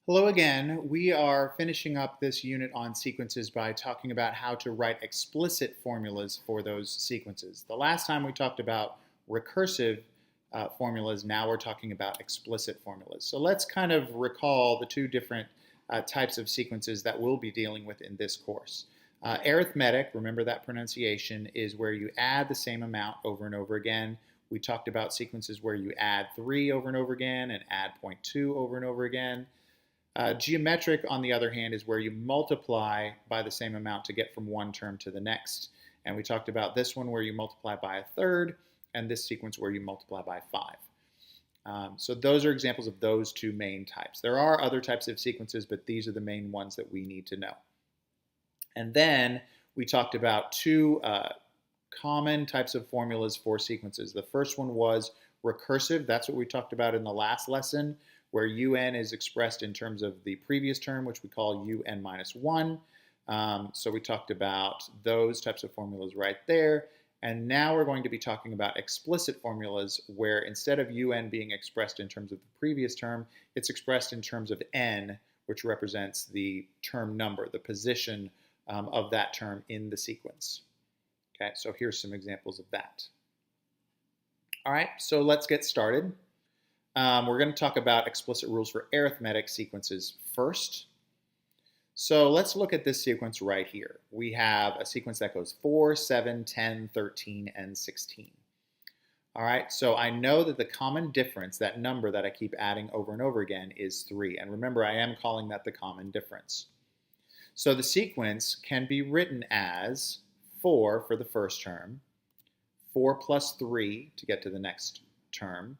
Hello again. We are finishing up this unit on sequences by talking about how to write explicit formulas for those sequences. The last time we talked about recursive formulas, now we're talking about explicit formulas. So let's kind of recall the two different types of sequences that we'll be dealing with in this course. Arithmetic, remember that pronunciation, is where you add the same amount over and over again. We talked about sequences where you add 3 over and over again and add 0.2 over and over again. Geometric, on the other hand, is where you multiply by the same amount to get from one term to the next. And we talked about this one where you multiply by a third, and this sequence where you multiply by 5. So those are examples of those two main types. There are other types of sequences, but these are the main ones that we need to know. And then we talked about two common types of formulas for sequences. The first one was recursive. That's what we talked about in the last lesson, where un is expressed in terms of the previous term, which we call un minus 1. So we talked about those types of formulas right there. And now we're going to be talking about explicit formulas where instead of un being expressed in terms of the previous term, it's expressed in terms of n, which represents the term number, the position of that term in the sequence. Okay, so here's some examples of that. All right, so let's get started. We're going to talk about explicit rules for arithmetic sequences first. So let's look at this sequence right here. We have a sequence that goes 4, 7, 10, 13, and 16. All right, so I know that the common difference, that number that I keep adding over and over again, is 3. And remember, I am calling that the common difference. So the sequence can be written as 4 for the first term, 4 plus 3 to get to the next term,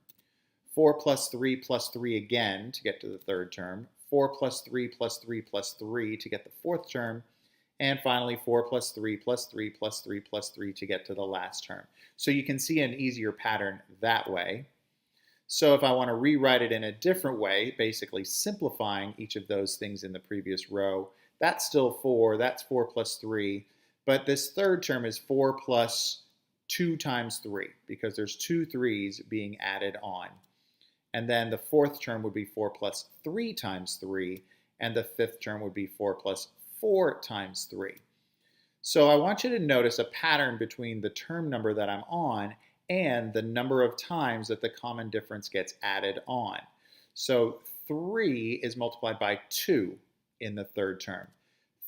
4 plus 3 again to get to the third term, 4 plus 3 plus 3 plus 3 to get the fourth term, and finally 4 plus 3 plus 3 plus 3 plus 3 to get to the last term. So you can see an easier pattern that way. So if I want to rewrite it in a different way, basically simplifying each of those things in the previous row, that's still 4, that's 4 plus 3, but this third term is 4 plus 2 times 3 because there's two 3's being added on. And then the fourth term would be 4 plus 3 times 3, and the fifth term would be 4 plus 4 times 3. So I want you to notice a pattern between the term number that I'm on and the number of times that the common difference gets added on. So 3 is multiplied by 2 in the third term.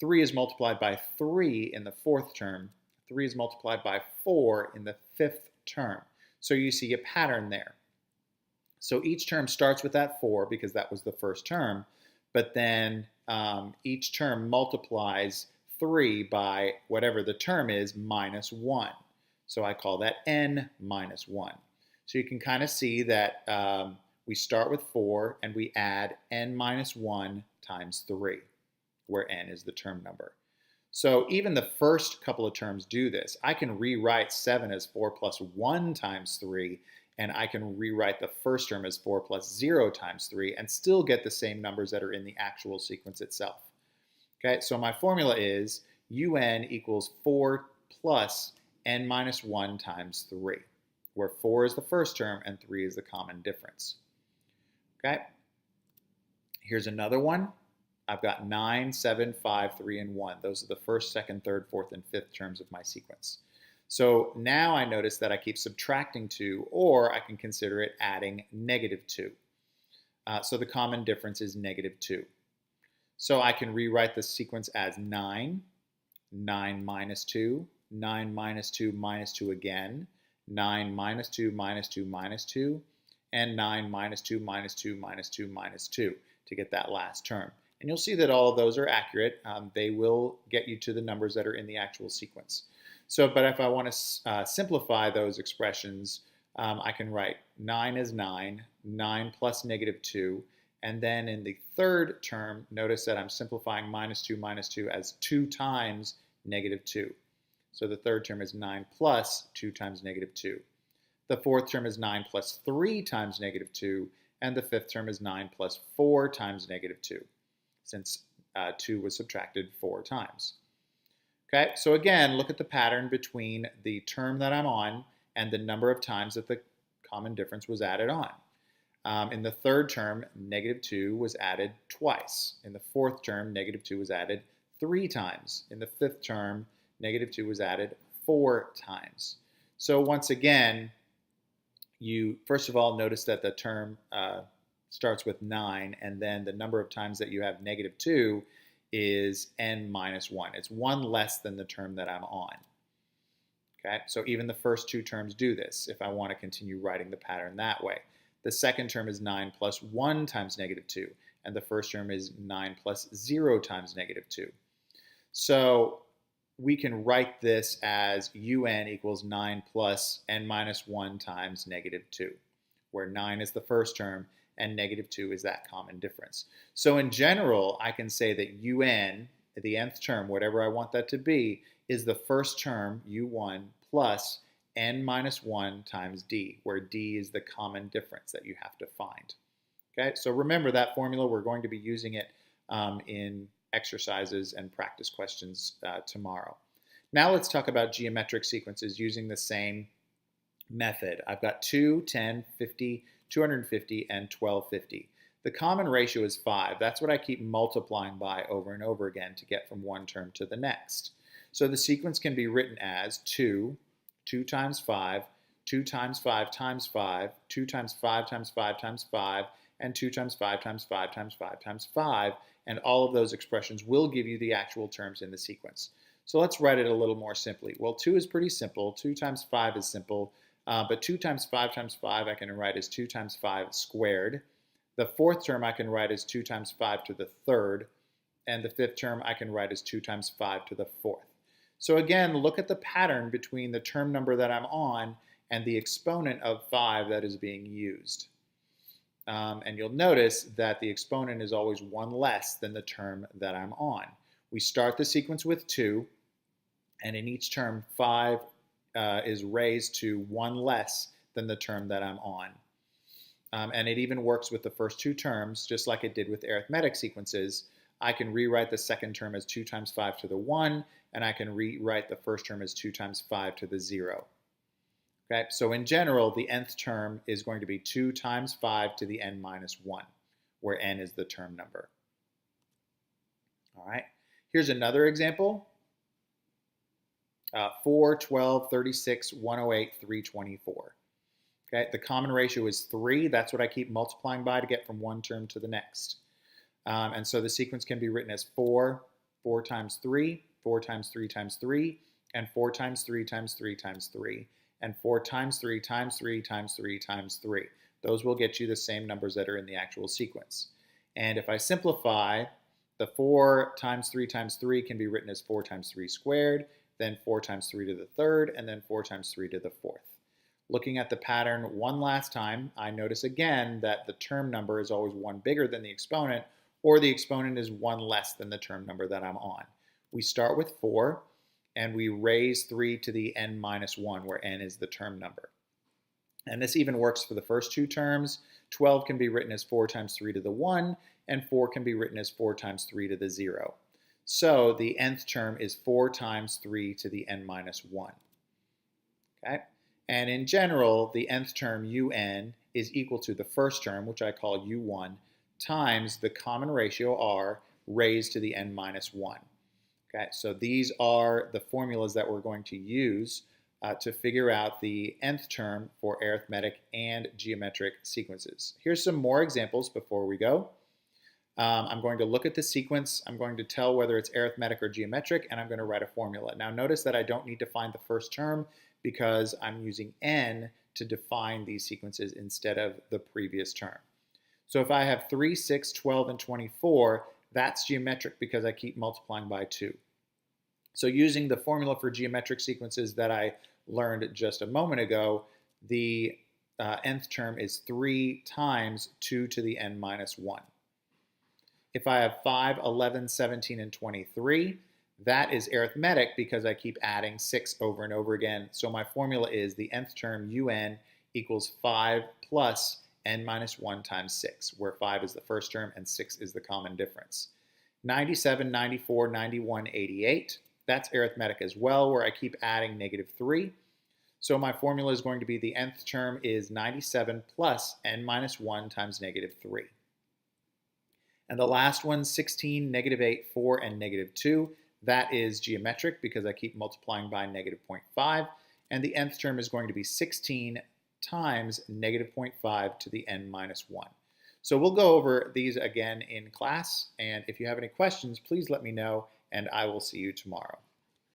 3 is multiplied by 3 in the fourth term. 3 is multiplied by 4 in the fifth term. So you see a pattern there. So each term starts with that 4 because that was the first term, but then each term multiplies 3 by whatever the term is minus 1. So I call that n minus 1. So you can kind of see that we start with 4 and we add n minus 1 times 3, where n is the term number. So even the first couple of terms do this. I can rewrite 7 as 4 plus 1 times 3, and I can rewrite the first term as 4 plus 0 times 3 and still get the same numbers that are in the actual sequence itself. Okay, so my formula is un equals 4 plus n minus 1 times 3, where 4 is the first term and 3 is the common difference. Okay, here's another one. I've got 9, 7, 5, 3, and 1. Those are the first, second, third, fourth, and fifth terms of my sequence. So now I notice that I keep subtracting 2, or I can consider it adding negative 2. So the common difference is negative 2. So I can rewrite the sequence as 9, 9 minus 2, 9 minus 2 minus 2 again, 9 minus 2 minus 2 minus 2, and 9 minus 2 minus 2 minus 2 minus 2 to get that last term. And you'll see that all of those are accurate. They will get you to the numbers that are in the actual sequence. So, but if I want to simplify those expressions, I can write 9 as 9, 9 plus negative 2, and then in the third term, notice that I'm simplifying minus 2 as 2 times negative 2. So the third term is 9 plus 2 times negative 2. The fourth term is 9 plus 3 times negative 2, and the fifth term is 9 plus 4 times negative 2, since 2 was subtracted 4 times. Okay, so again, look at the pattern between the term that I'm on and the number of times that the common difference was added on. In the third term, negative 2 was added twice. In the fourth term, negative 2 was added 3 times. In the fifth term, negative 2 was added 4 times. So once again, you first of all notice that the term starts with 9, and then the number of times that you have negative 2 is n minus 1. It's 1 less than the term that I'm on. Okay, so even the first two terms do this if I want to continue writing the pattern that way. The second term is 9 plus 1 times negative 2, and the first term is 9 plus 0 times negative 2. So we can write this as un equals 9 plus n minus 1 times negative 2, where 9 is the first term and negative 2 is that common difference. So in general, I can say that un, the nth term, whatever I want that to be, is the first term, u1, plus n minus 1 times d, where d is the common difference that you have to find. Okay, so remember that formula. We're going to be using it in exercises and practice questions tomorrow. Now let's talk about geometric sequences using the same method. I've got 2, 10, 50, 250, and 1250. The common ratio is 5. That's what I keep multiplying by over and over again to get from one term to the next. So the sequence can be written as 2, 2 times 5, 2 times 5 times 5, 2 times 5 times 5 times 5, and 2 times 5 times 5 times 5 times 5, and all of those expressions will give you the actual terms in the sequence. So let's write it a little more simply. Well, 2 is pretty simple. 2 times 5 is simple, but 2 times 5 times 5 I can write as 2 times 5 squared. The fourth term I can write as 2 times 5 to the third, and the fifth term I can write as 2 times 5 to the fourth. So again, look at the pattern between the term number that I'm on and the exponent of 5 that is being used. And you'll notice that the exponent is always 1 less than the term that I'm on. We start the sequence with 2, and in each term, 5 is raised to 1 less than the term that I'm on. And it even works with the first two terms, just like it did with arithmetic sequences. I can rewrite the second term as 2 times 5 to the 1, and I can rewrite the first term as 2 times 5 to the 0. Okay, so in general, the nth term is going to be 2 times 5 to the n minus 1, where n is the term number. All right, here's another example. 4, 12, 36, 108, 324. Okay, the common ratio is 3. That's what I keep multiplying by to get from one term to the next. And so the sequence can be written as 4, 4 times 3, 4 times 3 times 3, and 4 times 3 times 3 times 3, and 4 times 3 times 3 times 3 times 3. Those will get you the same numbers that are in the actual sequence. And if I simplify, the 4 times 3 times 3 can be written as 4 times 3 squared, then 4 times 3 to the third, and then 4 times 3 to the fourth. Looking at the pattern one last time, I notice again that the term number is always 1 bigger than the exponent, or the exponent is 1 less than the term number that I'm on. We start with 4, and we raise 3 to the n minus 1, where n is the term number. And this even works for the first two terms. 12 can be written as 4 times 3 to the 1, and 4 can be written as 4 times 3 to the 0. So the nth term is 4 times 3 to the n minus 1. Okay? And in general, the nth term, un, is equal to the first term, which I call u1, times the common ratio r raised to the n minus 1. Okay, so these are the formulas that we're going to use to figure out the nth term for arithmetic and geometric sequences. Here's some more examples before we go. I'm going to look at the sequence, I'm going to tell whether it's arithmetic or geometric, and I'm going to write a formula. Now notice that I don't need to find the first term because I'm using n to define these sequences instead of the previous term. So if I have 3, 6, 12, and 24, that's geometric because I keep multiplying by 2. So using the formula for geometric sequences that I learned just a moment ago, the nth term is 3 times 2 to the n minus 1. If I have 5, 11, 17, and 23, that is arithmetic because I keep adding 6 over and over again. So my formula is the nth term, un, equals 5 plus n minus 1 times 6, where 5 is the first term and 6 is the common difference. 97, 94, 91, 88, that's arithmetic as well, where I keep adding negative 3. So my formula is going to be the nth term is 97 plus n minus 1 times negative 3. And the last one, 16, negative 8, 4, and negative 2, that is geometric because I keep multiplying by negative 0.5. And the nth term is going to be 16 times negative 0.5 to the n minus 1. So we'll go over these again in class. And if you have any questions, please let me know, and I will see you tomorrow.